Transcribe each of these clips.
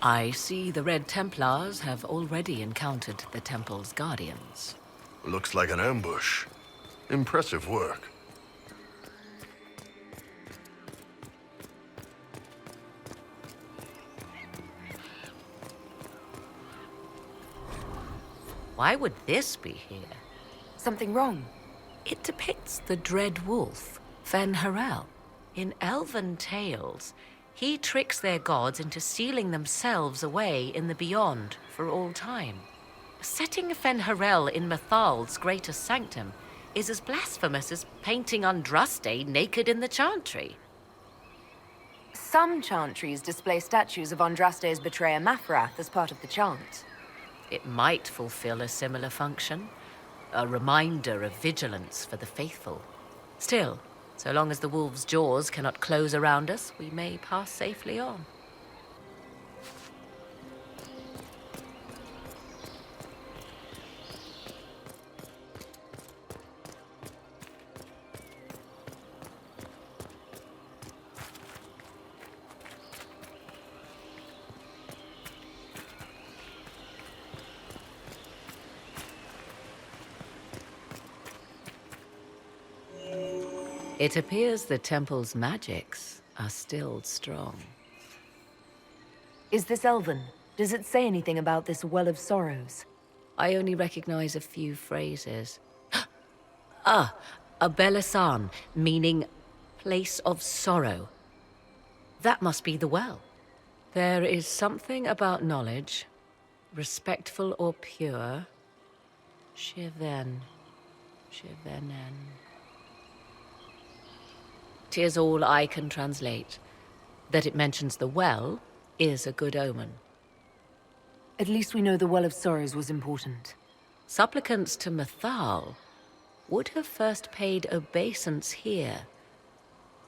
I see the Red Templars have already encountered the temple's guardians. Looks like an ambush. Impressive work. Why would this be here? Something wrong? It depicts the Dread Wolf, Fen-Harel. In elven tales, he tricks their gods into sealing themselves away in the beyond for all time. Setting Fen-Harel in Mathal's greatest sanctum is as blasphemous as painting Andraste naked in the chantry. Some chantries display statues of Andraste's betrayer Mathrath as part of the chant. It might fulfill a similar function, a reminder of vigilance for the faithful. Still, so long as the wolf's jaws cannot close around us, we may pass safely on. It appears the temple's magics are still strong. Is this elven? Does it say anything about this Well of Sorrows? I only recognize a few phrases. A Belisan, meaning place of sorrow. That must be the well. There is something about knowledge, respectful or pure. Shivenen. 'Tis all I can translate. That it mentions the well is a good omen. At least we know the Well of Sorrows was important. Supplicants to Mathal would have first paid obeisance here.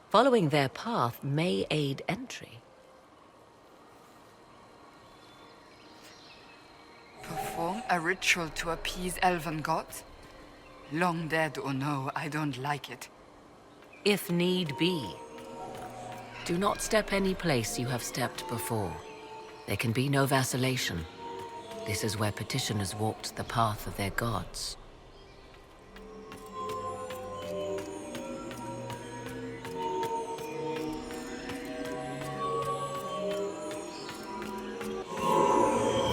Following their path may aid entry. Perform a ritual to appease elven gods? Long dead or no, I don't like it. If need be. Do not step any place you have stepped before. There can be no vacillation. This is where petitioners walked the path of their gods.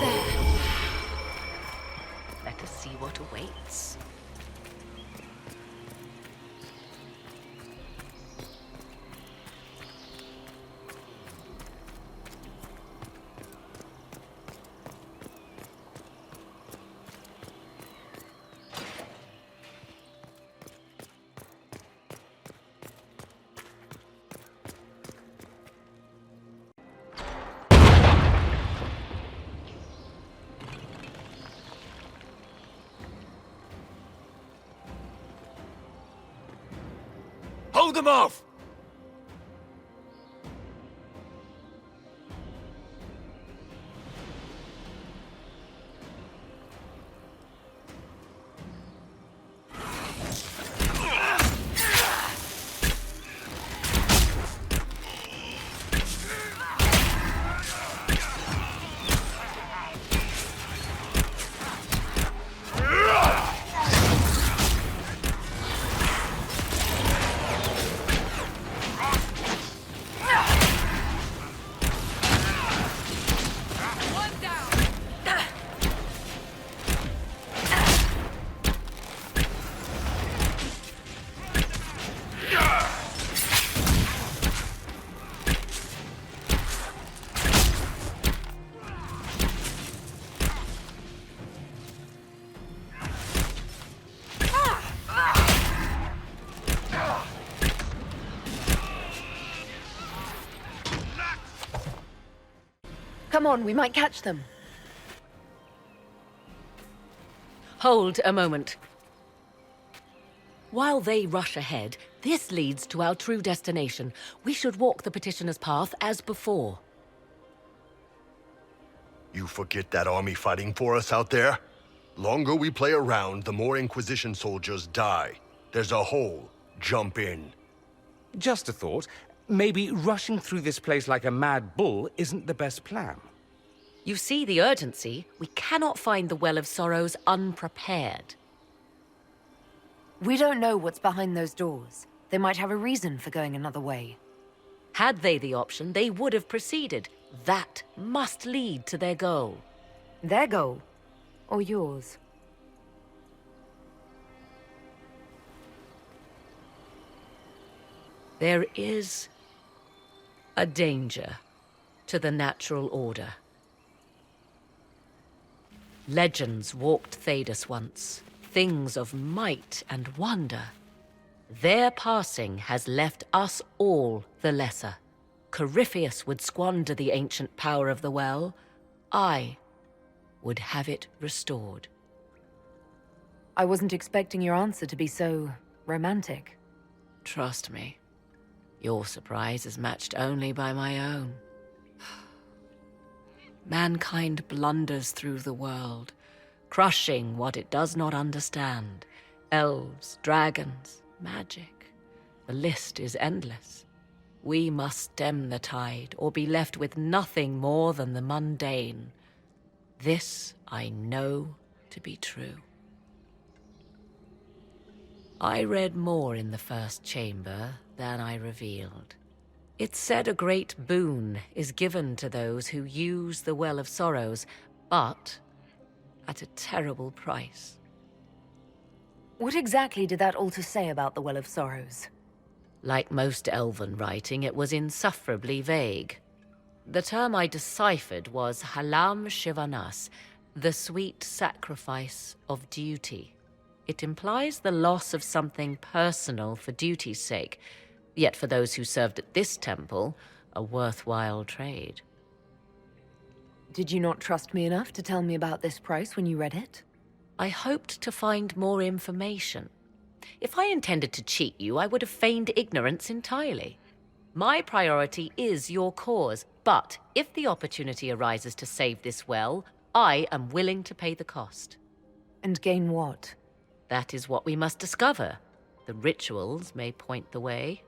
There. Let us see what awaits. Hold them off! Come on, we might catch them. Hold a moment. While they rush ahead, this leads to our true destination. We should walk the petitioner's path as before. You forget that army fighting for us out there? Longer we play around, the more Inquisition soldiers die. There's a hole. Jump in. Just a thought. Maybe rushing through this place like a mad bull isn't the best plan. You see the urgency? We cannot find the Well of Sorrows unprepared. We don't know what's behind those doors. They might have a reason for going another way. Had they the option, they would have proceeded. That must lead to their goal. Their goal? Or yours? There is a danger to the natural order. Legends walked Thedas once, things of might and wonder. Their passing has left us all the lesser. Corypheus would squander the ancient power of the well. I would have it restored. I wasn't expecting your answer to be so romantic. Trust me, your surprise is matched only by my own. Mankind blunders through the world, crushing what it does not understand. Elves, dragons, magic. The list is endless. We must stem the tide, or be left with nothing more than the mundane. This I know to be true. I read more in the first chamber than I revealed. It said a great boon is given to those who use the Well of Sorrows, but at a terrible price. What exactly did that altar say about the Well of Sorrows? Like most elven writing, it was insufferably vague. The term I deciphered was Halam Shivanas, the sweet sacrifice of duty. It implies the loss of something personal for duty's sake, yet for those who served at this temple, a worthwhile trade. Did you not trust me enough to tell me about this price when you read it? I hoped to find more information. If I intended to cheat you, I would have feigned ignorance entirely. My priority is your cause, but if the opportunity arises to save this well, I am willing to pay the cost. And gain what? That is what we must discover. The rituals may point the way.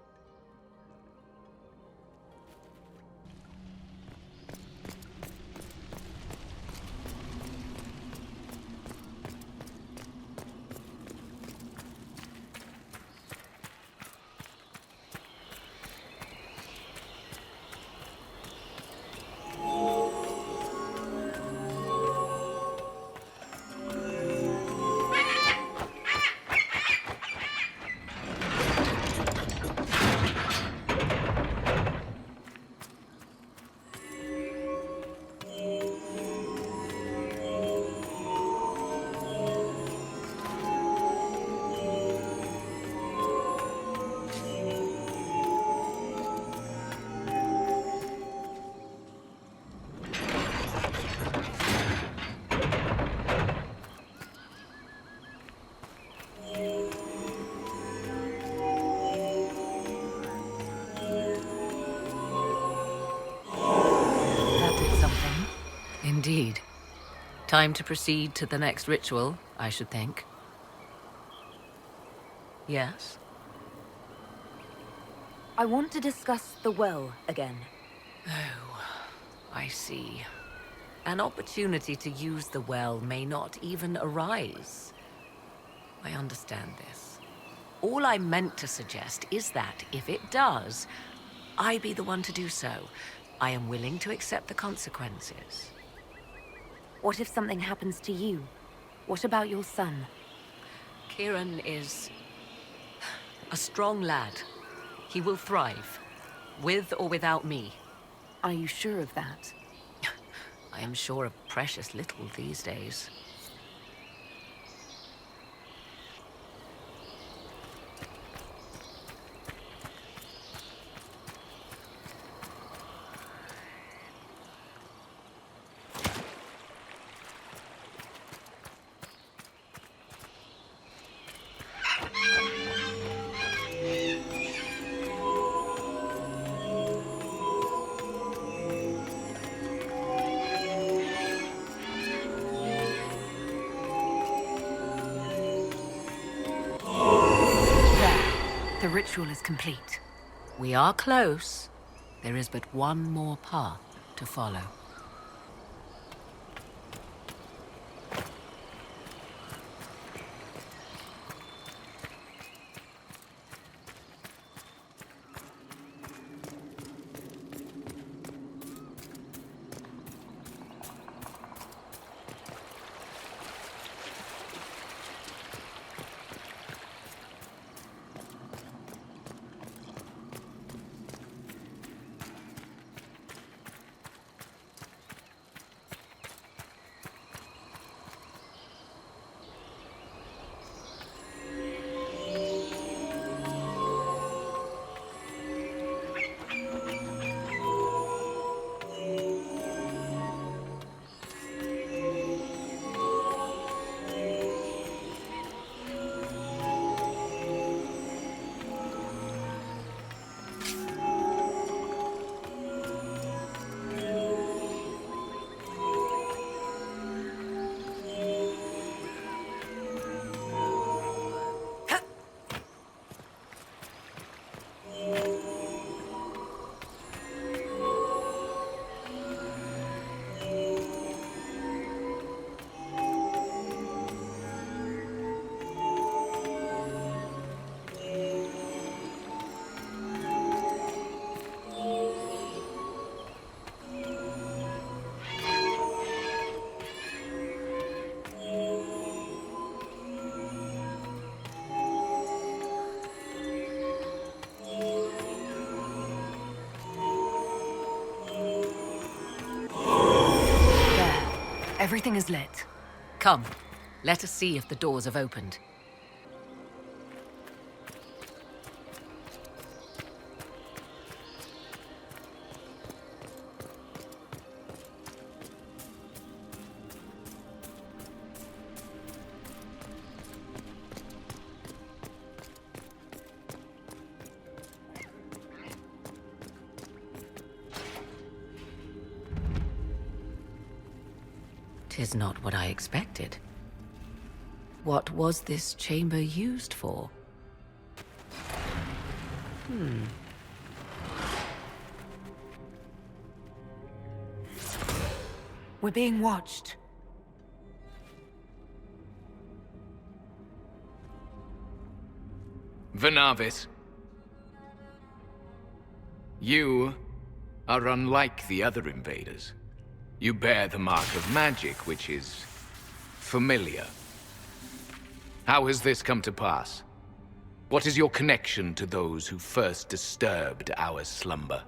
Indeed. Time to proceed to the next ritual, I should think. Yes? I want to discuss the well again. Oh, I see. An opportunity to use the well may not even arise. I understand this. All I meant to suggest is that, if it does, I be the one to do so. I am willing to accept the consequences. What if something happens to you? What about your son? Kieran is a strong lad. He will thrive, with or without me. Are you sure of that? I am sure of precious little these days. The ritual is complete. We are close. There is but one more path to follow. Everything is lit. Come, let us see if the doors have opened. Tis not what I expected. What was this chamber used for? We're being watched. Venavis. You are unlike the other invaders. You bear the mark of magic, which is familiar. How has this come to pass? What is your connection to those who first disturbed our slumber?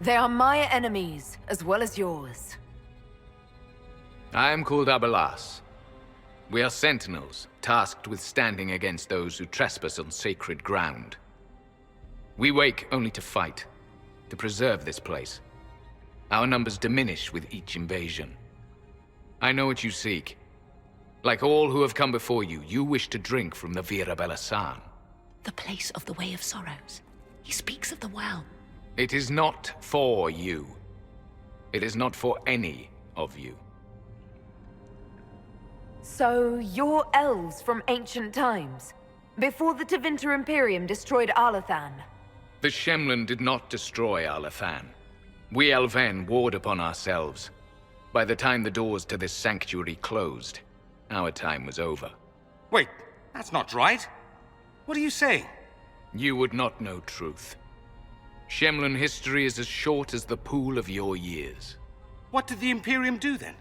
They are my enemies, as well as yours. I am called Abelas. We are sentinels, tasked with standing against those who trespass on sacred ground. We wake only to fight, to preserve this place. Our numbers diminish with each invasion. I know what you seek. Like all who have come before you, you wish to drink from the Vira Belasan. The place of the Way of Sorrows. He speaks of the well. It is not for you. It is not for any of you. So, you're elves from ancient times, before the Tevinter Imperium destroyed Alathan. The Shemlin did not destroy Alathan. We Elven warred upon ourselves. By the time the doors to this sanctuary closed, our time was over. Wait, that's not right. What are you saying? You would not know truth. Shemlin history is as short as the pool of your years. What did the Imperium do then?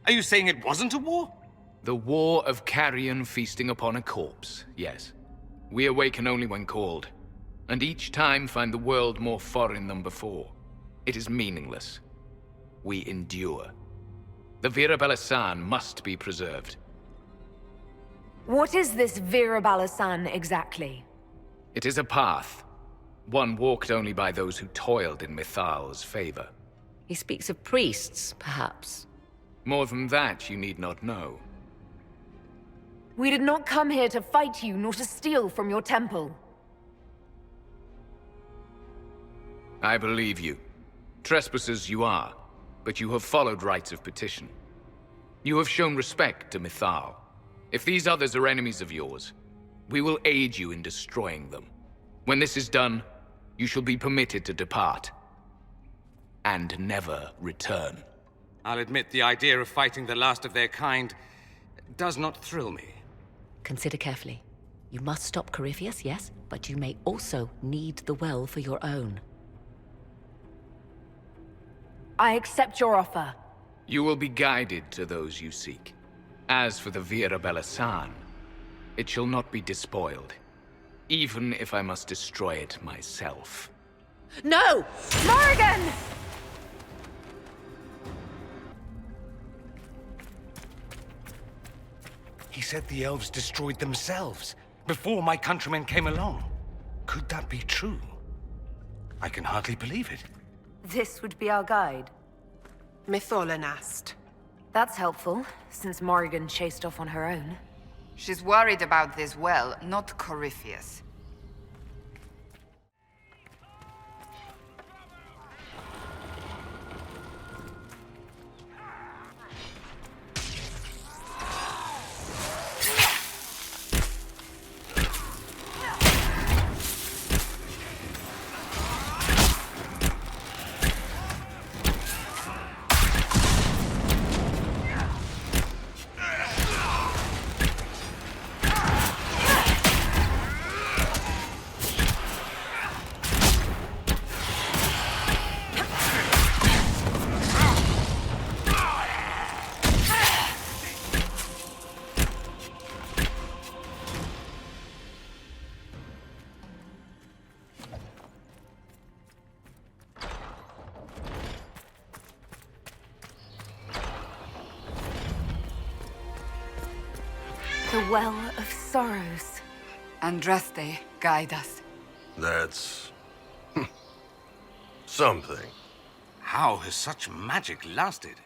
Are you saying it wasn't a war? The war of carrion feasting upon a corpse, yes. We awaken only when called, and each time find the world more foreign than before. It is meaningless. We endure. The Vira Belasan must be preserved. What is this Vira Balasan exactly? It is a path, one walked only by those who toiled in Mithal's favor. He speaks of priests, perhaps. More than that, you need not know. We did not come here to fight you, nor to steal from your temple. I believe you. Trespassers you are, but you have followed rites of petition. You have shown respect to Mithal. If these others are enemies of yours, we will aid you in destroying them. When this is done, you shall be permitted to depart. And never return. I'll admit the idea of fighting the last of their kind does not thrill me. Consider carefully. You must stop Corypheus, yes, but you may also need the well for your own. I accept your offer. You will be guided to those you seek. As for the Vira Belasan, it shall not be despoiled, even if I must destroy it myself. No! Morrigan! He said the elves destroyed themselves before my countrymen came along. Could that be true? I can hardly believe it. This would be our guide. Mytholanast. That's helpful, since Morrigan chased off on her own. She's worried about this well, not Corypheus. The Well of Sorrows. Andraste, guide us. That's... something. How has such magic lasted?